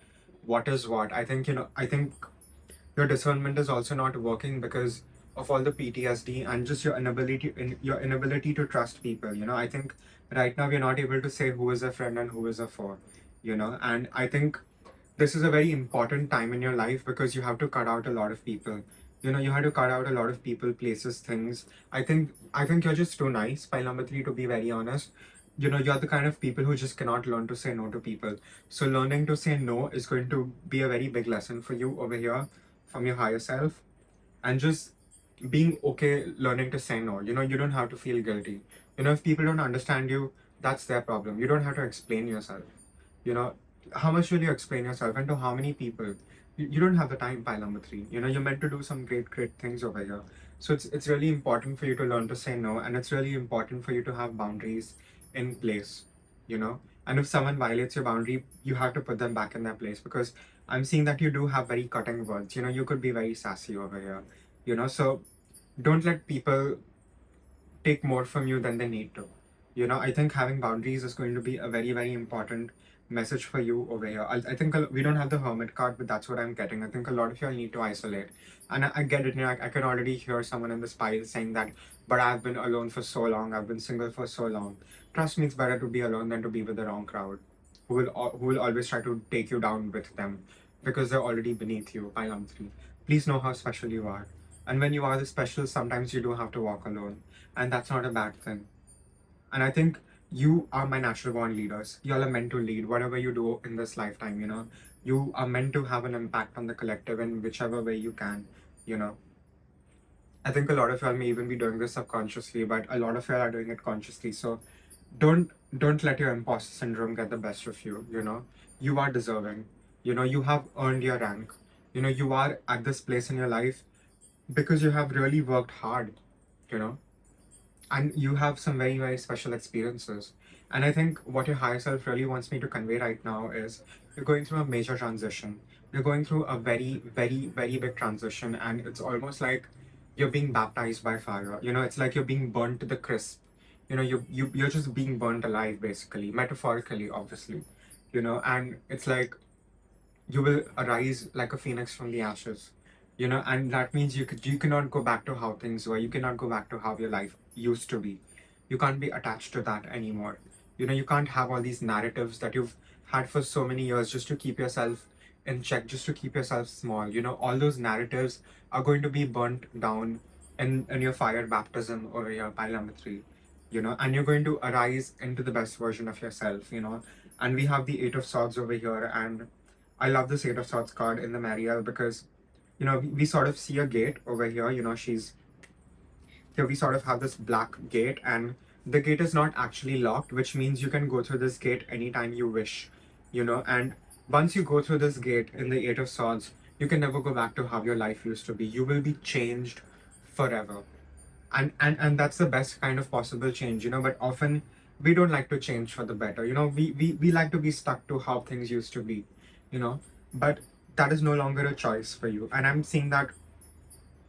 [SPEAKER 1] what is what. I think your discernment is also not working because of all the PTSD and just your inability to trust people. I think right now we're not able to say who is a friend and who is a foe. And I think this is a very important time in your life because you have to cut out a lot of people. You know, you had to cut out a lot of people, places, things. I think you're just too nice, pile number 3, to be very honest. You know, you're the kind of people who just cannot learn to say no to people. So learning to say no is going to be a very big lesson for you over here from your higher self. And just being okay learning to say no. You know, you don't have to feel guilty. You know, if people don't understand you, that's their problem. You don't have to explain yourself. You know, how much will you explain yourself and to how many people? You don't have the time, pile number 3. You know, you're meant to do some great things over here. So it's really important for you to learn to say no, and it's really important for you to have boundaries in place, you know. And if someone violates your boundary, you have to put them back in their place, because I'm seeing that you do have very cutting words. You know, you could be very sassy over here, you know. So don't let people take more from you than they need to. You know, I think having boundaries is going to be a very important message for you over here. I think we don't have the hermit card, but that's what I'm getting. I think a lot of y'all need to isolate. And I get it, you know, I can already hear someone in this pile saying that, but I've been alone for so long, I've been single for so long. Trust me, it's better to be alone than to be with the wrong crowd, who will always try to take you down with them, because they're already beneath you. Pile on 3. Please know how special you are. And when you are this special, sometimes you do have to walk alone. And that's not a bad thing. And I think you are my natural born leaders. Y'all are meant to lead whatever you do in this lifetime, you know. You are meant to have an impact on the collective in whichever way you can, you know. I think a lot of y'all may even be doing this subconsciously, but a lot of y'all are doing it consciously. So don't let your imposter syndrome get the best of you, you know. You are deserving. You know, you have earned your rank. You know, you are at this place in your life because you have really worked hard, you know. And you have some very special experiences. And I think what your higher self really wants me to convey right now is, you're going through a major transition. You're going through a very big transition, and it's almost like you're being baptized by fire. You know, it's like you're being burnt to the crisp. You know, you're just being burnt alive, basically, metaphorically, obviously. You know, and it's like you will arise like a phoenix from the ashes. You know, and that means you cannot go back to how things were. You cannot go back to how your life used to be. You can't be attached to that anymore. You know, you can't have all these narratives that you've had for so many years just to keep yourself in check, just to keep yourself small. You know, all those narratives are going to be burnt down in your fire baptism over here, pile number 3. You know, and you're going to arise into the best version of yourself, you know. And we have the 8 of Swords over here, and I love this 8 of Swords card in the Mariel, because you know, we sort of see a gate over here. You know, here we sort of have this black gate, and the gate is not actually locked, which means you can go through this gate anytime you wish, you know. And once you go through this gate in the 8 of Swords, you can never go back to how your life used to be. You will be changed forever. And that's the best kind of possible change, you know. But often we don't like to change for the better. You know, we like to be stuck to how things used to be, you know. But that is no longer a choice for you. And I'm seeing that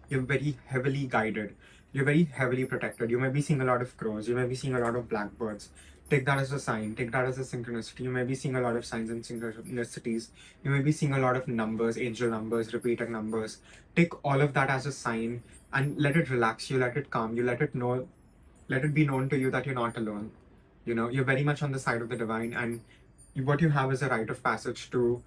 [SPEAKER 1] you're very heavily guided. You're very heavily protected. You may be seeing a lot of crows. You may be seeing a lot of blackbirds. Take that as a sign. Take that as a synchronicity. You may be seeing a lot of signs and synchronicities. You may be seeing a lot of numbers, angel numbers, repeated numbers. Take all of that as a sign and let it relax you, let it calm you, let it be known to you that you're not alone. You know, you're very much on the side of the divine, and what you have is a rite of passage to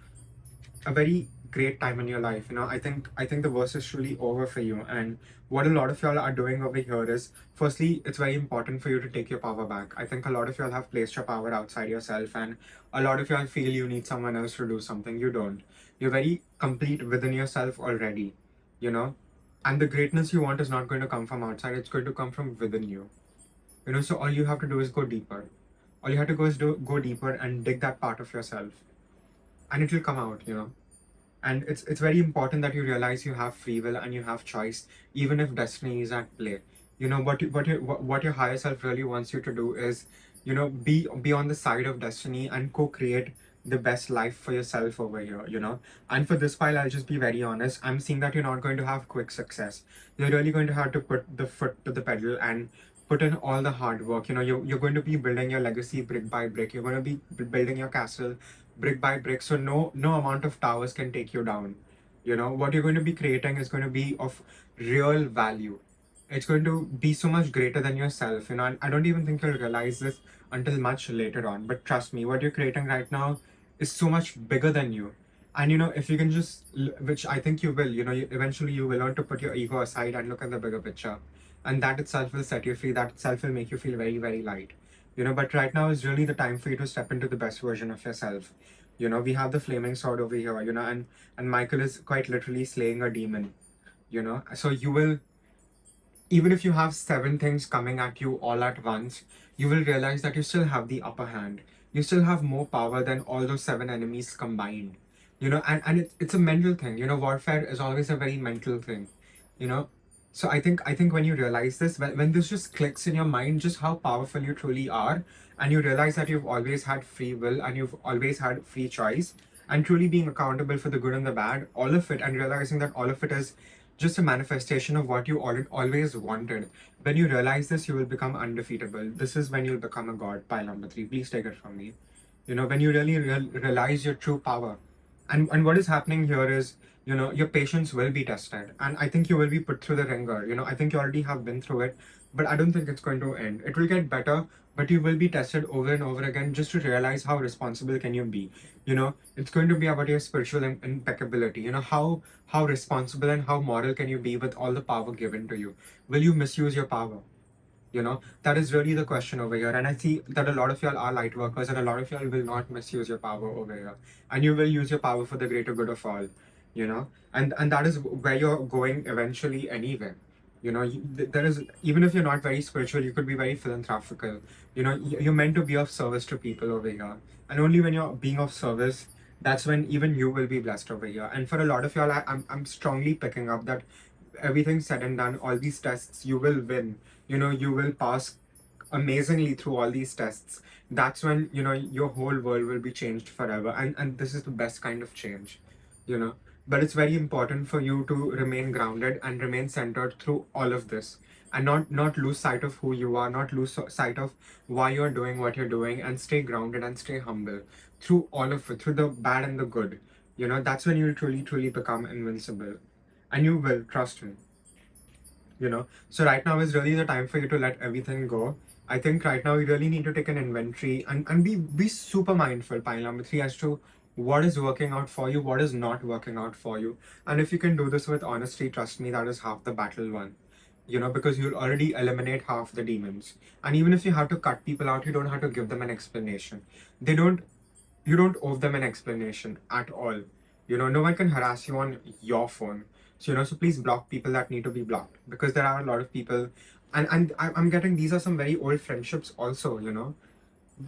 [SPEAKER 1] a very great time in your life. You know, I think the worst is truly over for you. And what a lot of y'all are doing over here is, firstly, it's very important for you to take your power back. I think a lot of y'all have placed your power outside yourself, and a lot of y'all feel you need someone else to do something. You don't. You're very complete within yourself already, you know. And the greatness you want is not going to come from outside, it's going to come from within you. You know, so all you have to do is go deeper. All you have to go is go deeper and dig that part of yourself, and it will come out, you know. And it's very important that you realize you have free will and you have choice, even if destiny is at play. You know, what your higher self really wants you to do is, you know, be on the side of destiny and co-create the best life for yourself over here, you know. And for this pile, I'll just be very honest, I'm seeing that you're not going to have quick success. You're really going to have to put the foot to the pedal and put in all the hard work. You know, you're going to be building your legacy brick by brick. You're going to be building your castle brick by brick. So no amount of towers can take you down. You know, what you're going to be creating is going to be of real value. It's going to be so much greater than yourself, you know. And I don't even think you'll realize this until much later on. But trust me, what you're creating right now is so much bigger than you. And if you can just, which I think you will, eventually you will learn to put your ego aside and look at the bigger picture. And that itself will set you free. That itself will make you feel very, very light. But right now is really the time for you to step into the best version of yourself. We have the flaming sword over here, and Michael is quite literally slaying a demon, So you will, even if you have 7 things coming at you all at once, you will realize that you still have the upper hand. You still have more power than all those 7 enemies combined. And it's a mental thing. Warfare is always a very mental thing. You know. So I think when you realize this, when this just clicks in your mind, just how powerful you truly are, and you realize that you've always had free will and you've always had free choice, and truly being accountable for the good and the bad, all of it, and realizing that all of it is just a manifestation of what you always wanted. When you realize this, you will become undefeatable. This is when you'll become a god. Pile number 3. Please take it from me. When you really realize your true power. And what is happening here is, your patience will be tested. And I think you will be put through the ringer. I think you already have been through it, but I don't think it's going to end. It will get better, but you will be tested over and over again just to realize how responsible can you be. It's going to be about your spiritual impeccability. How responsible and how moral can you be with all the power given to you? Will you misuse your power? That is really the question over here. And I see that a lot of y'all are light workers, and a lot of y'all will not misuse your power over here. And you will use your power for the greater good of all, and that is where you're going eventually anyway. There is, even if you're not very spiritual, you could be very philanthropical. You're meant to be of service to people over here. And only when you're being of service, that's when even you will be blessed over here. And for a lot of y'all, I'm strongly picking up that everything said and done, all these tests, you will win. You will pass amazingly through all these tests. That's when, your whole world will be changed forever. And this is the best kind of change, But it's very important for you to remain grounded and remain centered through all of this. And not lose sight of who you are, not lose sight of why you're doing what you're doing, and stay grounded and stay humble through all of it, through the bad and the good. That's when you'll truly, truly become invincible. And you will, trust me. So right now is really the time for you to let everything go. I think right now you really need to take an inventory and be super mindful, pile number 3, as to what is working out for you, what is not working out for you. And if you can do this with honesty, trust me, that is half the battle won. Because you'll already eliminate half the demons. And even if you have to cut people out, you don't have to give them an explanation. You don't owe them an explanation at all. No one can harass you on your phone. So please block people that need to be blocked, because there are a lot of people, and I'm getting, these are some very old friendships also,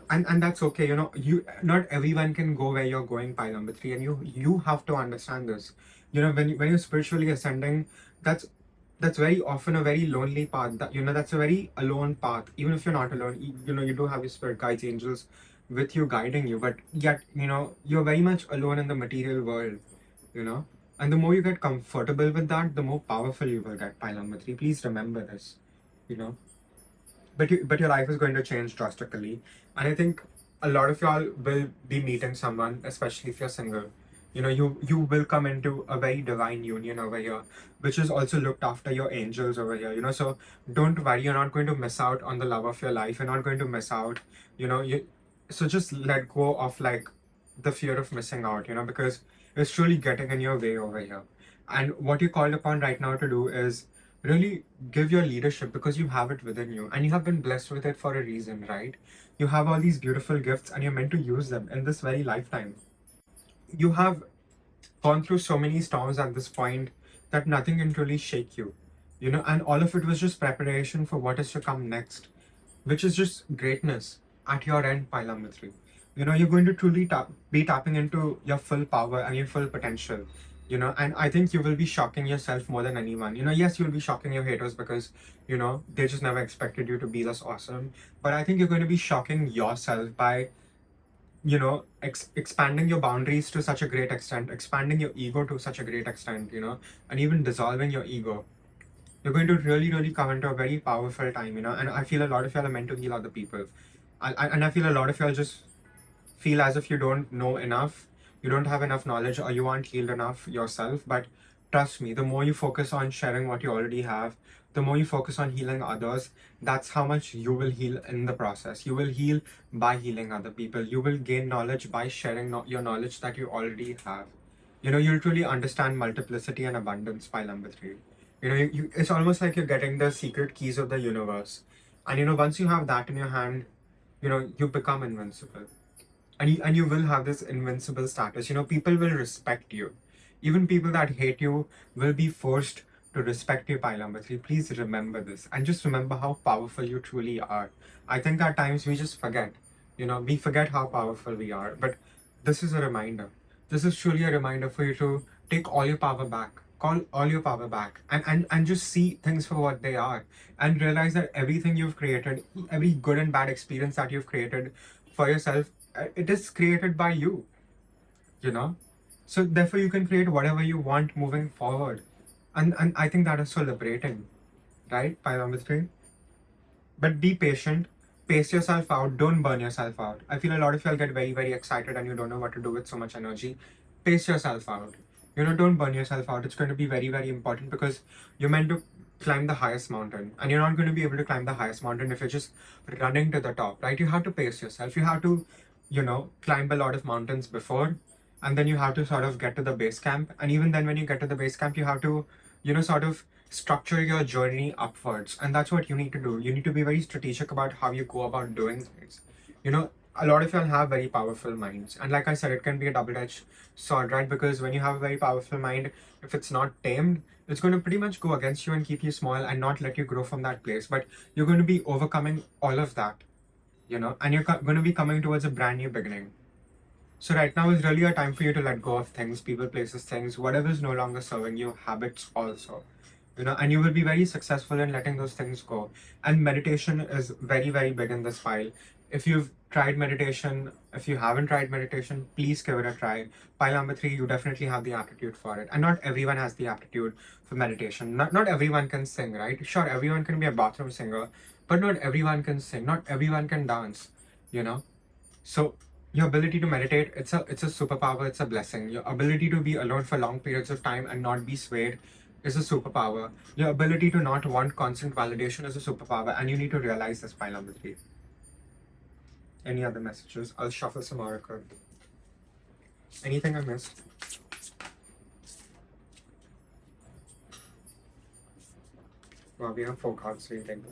[SPEAKER 1] and that's okay. You, not everyone can go where you're going, pile number 3, and you have to understand this. When you're spiritually ascending, that's very often a very lonely path. That's a very alone path. Even if you're not alone, you do have your spirit guides, angels with you, guiding you, but yet you're very much alone in the material world. And the more you get comfortable with that, the more powerful you will get, pile number 3. Please remember this, But your life is going to change drastically. And I think a lot of y'all will be meeting someone, especially if you're single. You will come into a very divine union over here, which is also looked after your angels over here, So don't worry, you're not going to miss out on the love of your life. You're not going to miss out, so just let go of like the fear of missing out, because it's truly getting in your way over here. And what you're called upon right now to do is really give your leadership, because you have it within you and you have been blessed with it for a reason, right? You have all these beautiful gifts and you're meant to use them in this very lifetime. You have gone through so many storms at this point that nothing can truly shake you, and all of it was just preparation for what is to come next, which is just greatness at your end, pile number 3. You're going to truly be tapping into your full power and your full potential, and I think you will be shocking yourself more than anyone. Yes, you'll be shocking your haters because, they just never expected you to be this awesome. But I think you're going to be shocking yourself by, expanding your boundaries to such a great extent, expanding your ego to such a great extent, and even dissolving your ego. You're going to really, really come into a very powerful time, and I feel a lot of y'all are meant to heal other people. And I feel a lot of y'all just feel as if you don't know enough, you don't have enough knowledge, or you aren't healed enough yourself. But trust me, the more you focus on sharing what you already have, the more you focus on healing others, that's how much you will heal in the process. You will heal by healing other people. You will gain knowledge by sharing your knowledge that you already have. You'll truly understand multiplicity and abundance by number 3. It's almost like you're getting the secret keys of the universe. And once you have that in your hand, you become invincible. And you will have this invincible status. People will respect you. Even people that hate you will be forced to respect you, pile number 3. Please remember this. And just remember how powerful you truly are. I think at times we just forget. We forget how powerful we are. But this is a reminder. This is truly a reminder for you to take all your power back. Call all your power back and just see things for what they are. And realize that everything you've created, every good and bad experience that you've created for yourself, it is created by you. So therefore you can create whatever you want moving forward. And I think that is so liberating, right? Pile number 3. But be patient, pace yourself out, don't burn yourself out. I feel a lot of y'all get very, very excited and you don't know what to do with so much energy. Pace yourself out. Don't burn yourself out. It's going to be very, very important because you're meant to climb the highest mountain, and you're not going to be able to climb the highest mountain if you're just running to the top, right? You have to pace yourself. You have to, climb a lot of mountains before, and then you have to sort of get to the base camp. And even then, when you get to the base camp, you have to, sort of structure your journey upwards. And that's what you need to do. You need to be very strategic about how you go about doing things. A lot of y'all have very powerful minds. And like I said, it can be a double-edged sword, right? Because when you have a very powerful mind, if it's not tamed, it's going to pretty much go against you and keep you small and not let you grow from that place. But you're going to be overcoming all of that, and you're going to be coming towards a brand new beginning. So right now is really a time for you to let go of things, people, places, things, whatever is no longer serving you, habits also. And you will be very successful in letting those things go. And meditation is very, very big in this file. If you've tried meditation, if you haven't tried meditation, please give it a try. Pile number 3, you definitely have the aptitude for it. And not everyone has the aptitude for meditation. Not everyone can sing, right? Sure, everyone can be a bathroom singer, but not everyone can sing. Not everyone can dance, So your ability to meditate, it's a superpower, it's a blessing. Your ability to be alone for long periods of time and not be swayed is a superpower. Your ability to not want constant validation is a superpower, and you need to realize this, pile number 3. Any other messages? I'll shuffle some oracle. Anything I missed? Well, we have 4 cards reading.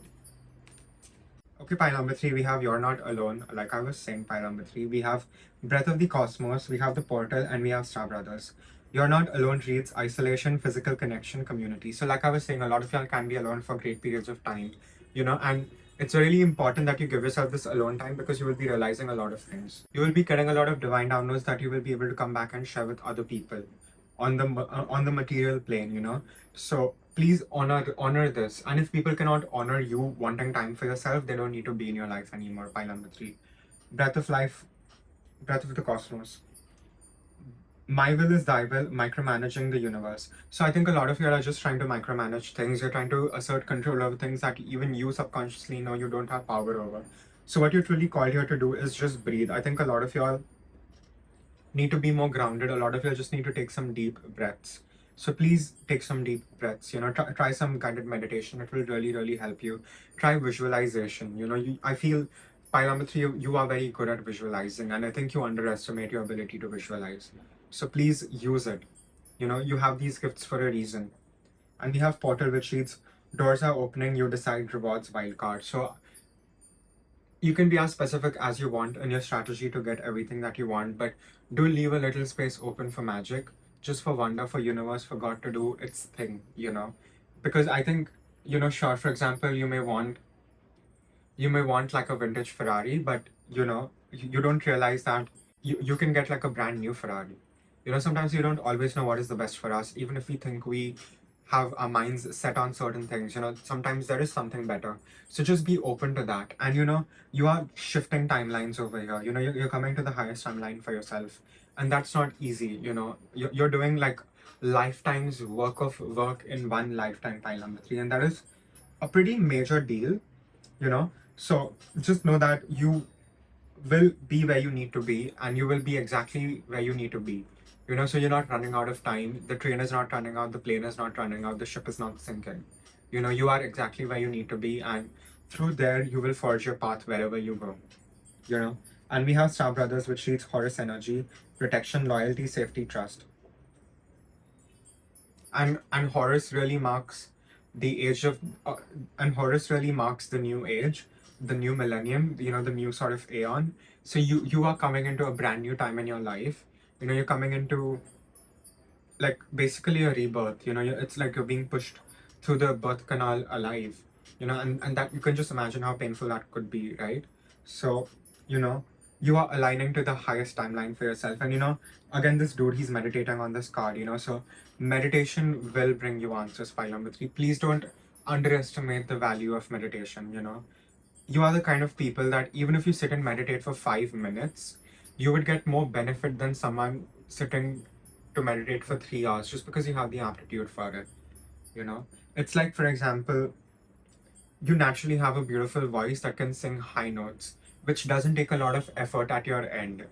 [SPEAKER 1] Okay, pile number 3, we have You're Not Alone. Like I was saying, pile number 3, we have Breath of the Cosmos, we have the Portal, and we have Star Brothers. You're Not Alone reads isolation, physical connection, community. So like I was saying, a lot of y'all can be alone for great periods of time, and it's really important that you give yourself this alone time because you will be realizing a lot of things. You will be getting a lot of divine downloads that you will be able to come back and share with other people on the material plane, So please honor this. And if people cannot honor you wanting time for yourself, they don't need to be in your life anymore. Pile number 3. Breath of life, breath of the cosmos. My will is thy will, micromanaging the universe. So I think a lot of you are just trying to micromanage things. You're trying to assert control over things that even you subconsciously know you don't have power over. So what you're truly called here to do is just breathe. I think a lot of y'all need to be more grounded. A lot of you just need to take some deep breaths. So please take some deep breaths, try some guided meditation. It will really, really help you. Try visualization. I feel pile number 3, you are very good at visualizing, and I think you underestimate your ability to visualize. So please use it. You have these gifts for a reason. And we have Portal, which reads, doors are opening, you decide, rewards, wildcard. So you can be as specific as you want in your strategy to get everything that you want, but do leave a little space open for magic, just for wonder, for universe, for God to do its thing, Because I think, sure, for example, you may want like a vintage Ferrari, but you don't realize that you can get like a brand new Ferrari. Sometimes you don't always know what is the best for us, even if we think we have our minds set on certain things. Sometimes there is something better. So just be open to that. And you are shifting timelines over here. You're coming to the highest timeline for yourself. And that's not easy. You're doing like lifetimes work in one lifetime, pile number 3. And that is a pretty major deal, So just know that you will be where you need to be, and you will be exactly where you need to be. So you're not running out of time. The train is not running out. The plane is not running out. The ship is not sinking. You are exactly where you need to be, and through there, you will forge your path wherever you go. And we have Star Brothers, which reads Horus energy, protection, loyalty, safety, trust. And Horus really marks the age of and Horus really marks the new age, the new millennium, the new sort of aeon. So you are coming into a brand new time in your life. You're coming into like basically a rebirth. It's like you're being pushed through the birth canal alive. And that you can just imagine how painful that could be, right? So you know you are aligning to the highest timeline for yourself. And again, this dude, he's meditating on this card. So meditation will bring you answers. Pile number 3, please don't underestimate the value of meditation. You are the kind of people that even if you sit and meditate for 5 minutes, you would get more benefit than someone sitting to meditate for 3 hours, just because you have the aptitude for it. It's like, for example, you naturally have a beautiful voice that can sing high notes, which doesn't take a lot of effort at your end,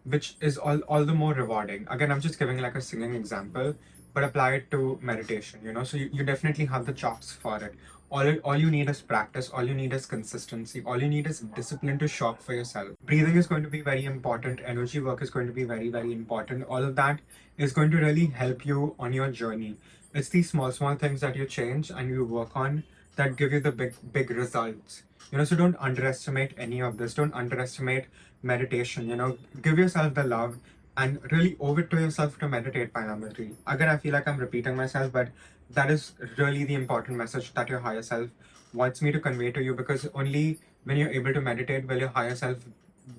[SPEAKER 1] which is all the more rewarding. Again, I'm just giving like a singing example, but apply it to meditation. So you definitely have the chops for it. All you need is practice, all you need is consistency, all you need is discipline to show up for yourself. Breathing is going to be very important, energy work is going to be very, very important. All of that is going to really help you on your journey. It's these small things that you change and you work on that give you the big results. So don't underestimate any of this. Don't underestimate meditation. Give yourself the love and really owe it to yourself to meditate. By number 3, again, I feel like I'm repeating myself, but that is really the important message that your higher self wants me to convey to you, because only when you're able to meditate will your higher self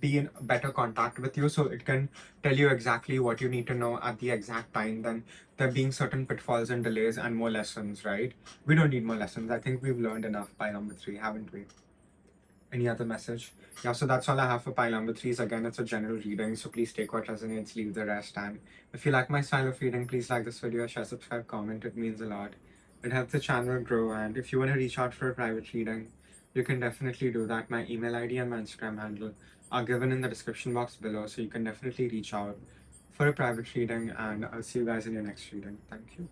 [SPEAKER 1] be in better contact with you, so it can tell you exactly what you need to know at the exact time. Then there being certain pitfalls and delays and more lessons, right? We don't need more lessons. I think we've learned enough by number 3, haven't we? Any other message? Yeah, so that's all I have for pile number 3s. Again, it's a general reading, so please take what resonates, leave the rest. And if you like my style of reading, please like this video, share, subscribe, comment. It means a lot. It helps the channel grow. And if you want to reach out for a private reading, you can definitely do that. My email ID and my Instagram handle are given in the description box below, so you can definitely reach out for a private reading. And I'll see you guys in your next reading. Thank you.